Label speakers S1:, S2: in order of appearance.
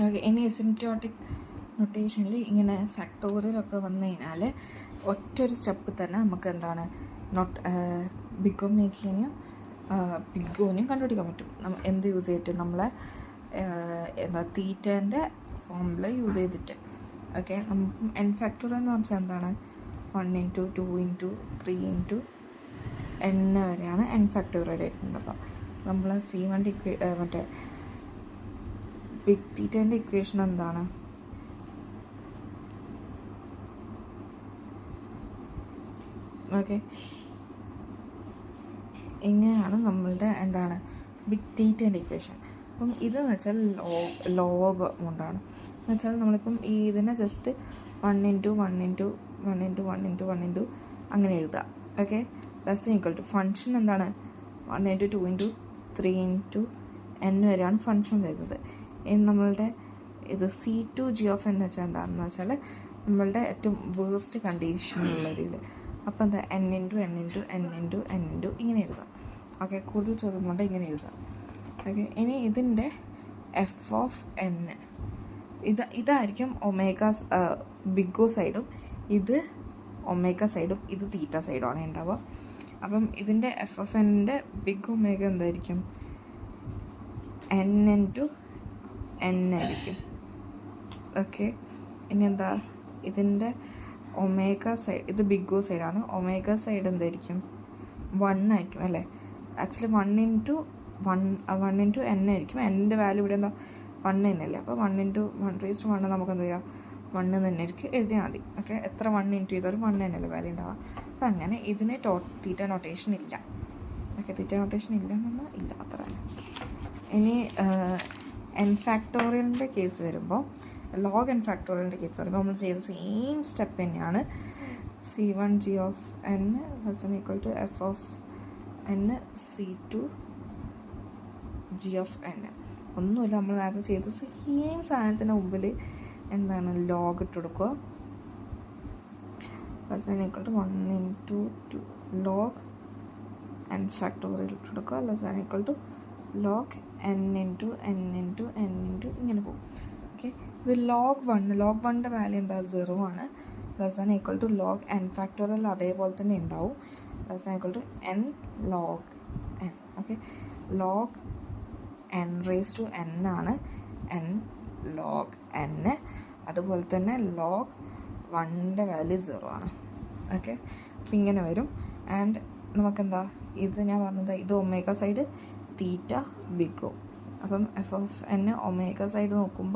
S1: Okay, ഇനി എസിംപ്റ്റോട്ടിക് നൊട്ടേഷനിൽ ഇങ്ങനെ ഫാക്ടോറിയലൊക്കെ വന്നു കഴിഞ്ഞാൽ ഒറ്റൊരു സ്റ്റെപ്പ് തന്നെ നമുക്ക് എന്താണ് ബിഗ് ഒമേഗയും ബിഗ് ഓനെയും കണ്ടുപിടിക്കാൻ പറ്റും. എന്ത് യൂസ് ചെയ്തിട്ട് നമ്മളെ തീറ്റേൻ്റെ ഫോമിൽ യൂസ് ചെയ്തിട്ട്. ഓക്കെ, നമുക്ക് എൻ ഫാക്ടോറിയൽ എന്ന് വെച്ചാൽ എന്താണ് 1 × 2 × 3 × n വരെയാണ് എൻ ഫാക്ടോറിയൽ ആയിട്ടുണ്ടാവുക. നമ്മൾ C1 മറ്റേ ബിഗ് തീറ്റേൻ്റെ ഇക്വേഷൻ എന്താണ്? ഓക്കെ, ഇങ്ങനെയാണ് നമ്മളുടെ എന്താണ് ബിഗ് തീറ്റേൻ്റെ ഇക്വേഷൻ. അപ്പം ഇതെന്ന് വെച്ചാൽ ലോഗ് കൊണ്ടാണ്. എന്ന് വെച്ചാൽ നമ്മളിപ്പം ഈ ഇതിനെ ജസ്റ്റ് 1 × 1 × 1 × 1 × 1 അങ്ങനെ എഴുതുക. Okay, plus equal to function എന്താണ് 1 × 2 × 3 × n വരെയാണ് ഫങ്ഷൻ വരുന്നത്. ഇനി നമ്മളുടെ ഇത് C2g(n) വെച്ചാൽ എന്താണെന്ന് വെച്ചാൽ നമ്മളുടെ ഏറ്റവും വേസ്റ്റ് കണ്ടീഷനുള്ള രീതിയിൽ. അപ്പോൾ എന്താ n × n × n × n ഇങ്ങനെ എഴുതാം. ഓക്കെ, കൂടുതൽ ചോദ്യം കൊണ്ട് ഇങ്ങനെ എഴുതാം. ഓക്കെ, ഇനി ഇതിൻ്റെ f(n) ഇതായിരിക്കും ബിഗ് O സൈഡും ഇത് ഒമേഗ സൈഡും ഇത് തീറ്റ സൈഡുമാണ് ഉണ്ടാവുക. അപ്പം ഇതിൻ്റെ f(n)ൻ്റെ ബിഗ് ഒമേഗ എന്തായിരിക്കും? n × n ആയിരിക്കും. ഓക്കെ, ഇനി എന്താ ഇതിൻ്റെ ഒമേഗ സൈഡ്, ഇത് ബിഗ് O സൈഡാണ്. ഒമേഗ സൈഡ് എന്തായിരിക്കും? 1 ആയിരിക്കും അല്ലേ? ആക്ച്വലി 1 × n ആയിരിക്കും. എൻ്റെ വാല്യൂ ഇവിടെ എന്താ 1 തന്നെയല്ലേ? അപ്പോൾ 1 × 1 നമുക്ക് എന്താ ചെയ്യുക? 1 തന്നെ ആയിരിക്കും എഴുതിയാൽ മതി. ഓക്കെ, എത്ര 1 × ചെയ്താലും 1 തന്നെയല്ലേ വാല്യൂ ഉണ്ടാവുക. അപ്പോൾ അങ്ങനെ ഇതിന് തീറ്റ നൊട്ടേഷൻ ഇല്ല. ഓക്കെ, തീറ്റ നൊട്ടേഷൻ ഇല്ല എന്നല്ല, ഇല്ല, അത്ര തന്നെ. ഇനി എൻ ഫാക്ടോറിയലിൻ്റെ കേസ് വരുമ്പോൾ, ലോഗ് എൻ ഫാക്ടോറിയലിൻ്റെ കേസ് വരുമ്പോൾ നമ്മൾ ചെയ്ത സെയിം സ്റ്റെപ്പ് തന്നെയാണ്. C1g(n) = f(n) C2g(n). ഒന്നുമില്ല, നമ്മൾ നേരത്തെ ചെയ്ത സെയിം സാധനത്തിൻ്റെ മുമ്പിൽ എന്താണ് ലോഗ് ഇട്ട് കൊടുക്കുക. > 1 × 2 log n ഫാക്ടോറിയൽ ഇട്ട് കൊടുക്കുക. > log n × n × n ഇങ്ങനെ പോകും. ഓക്കെ, ഇത് log 1ൻ്റെ വാല്യൂ എന്താ? 0 ആണ്. > log n ഫാക്ടോറിയൽ അതേപോലെ തന്നെ ഉണ്ടാവും. > n log n. Okay, log n⁻n ആണ് n log n. അതുപോലെ തന്നെ log 1ൻ്റെ വാല്യൂ 0 ആണ്. ഓക്കെ, അപ്പം ഇങ്ങനെ വരും. ആൻഡ് നമുക്കെന്താ ഇത് ഞാൻ പറഞ്ഞത്, ഇത് ഒമേഗ സൈഡ്, തീറ്റ ബിഗ് O. അപ്പം f(n) ഒമേഗ സൈഡ് നോക്കുമ്പോൾ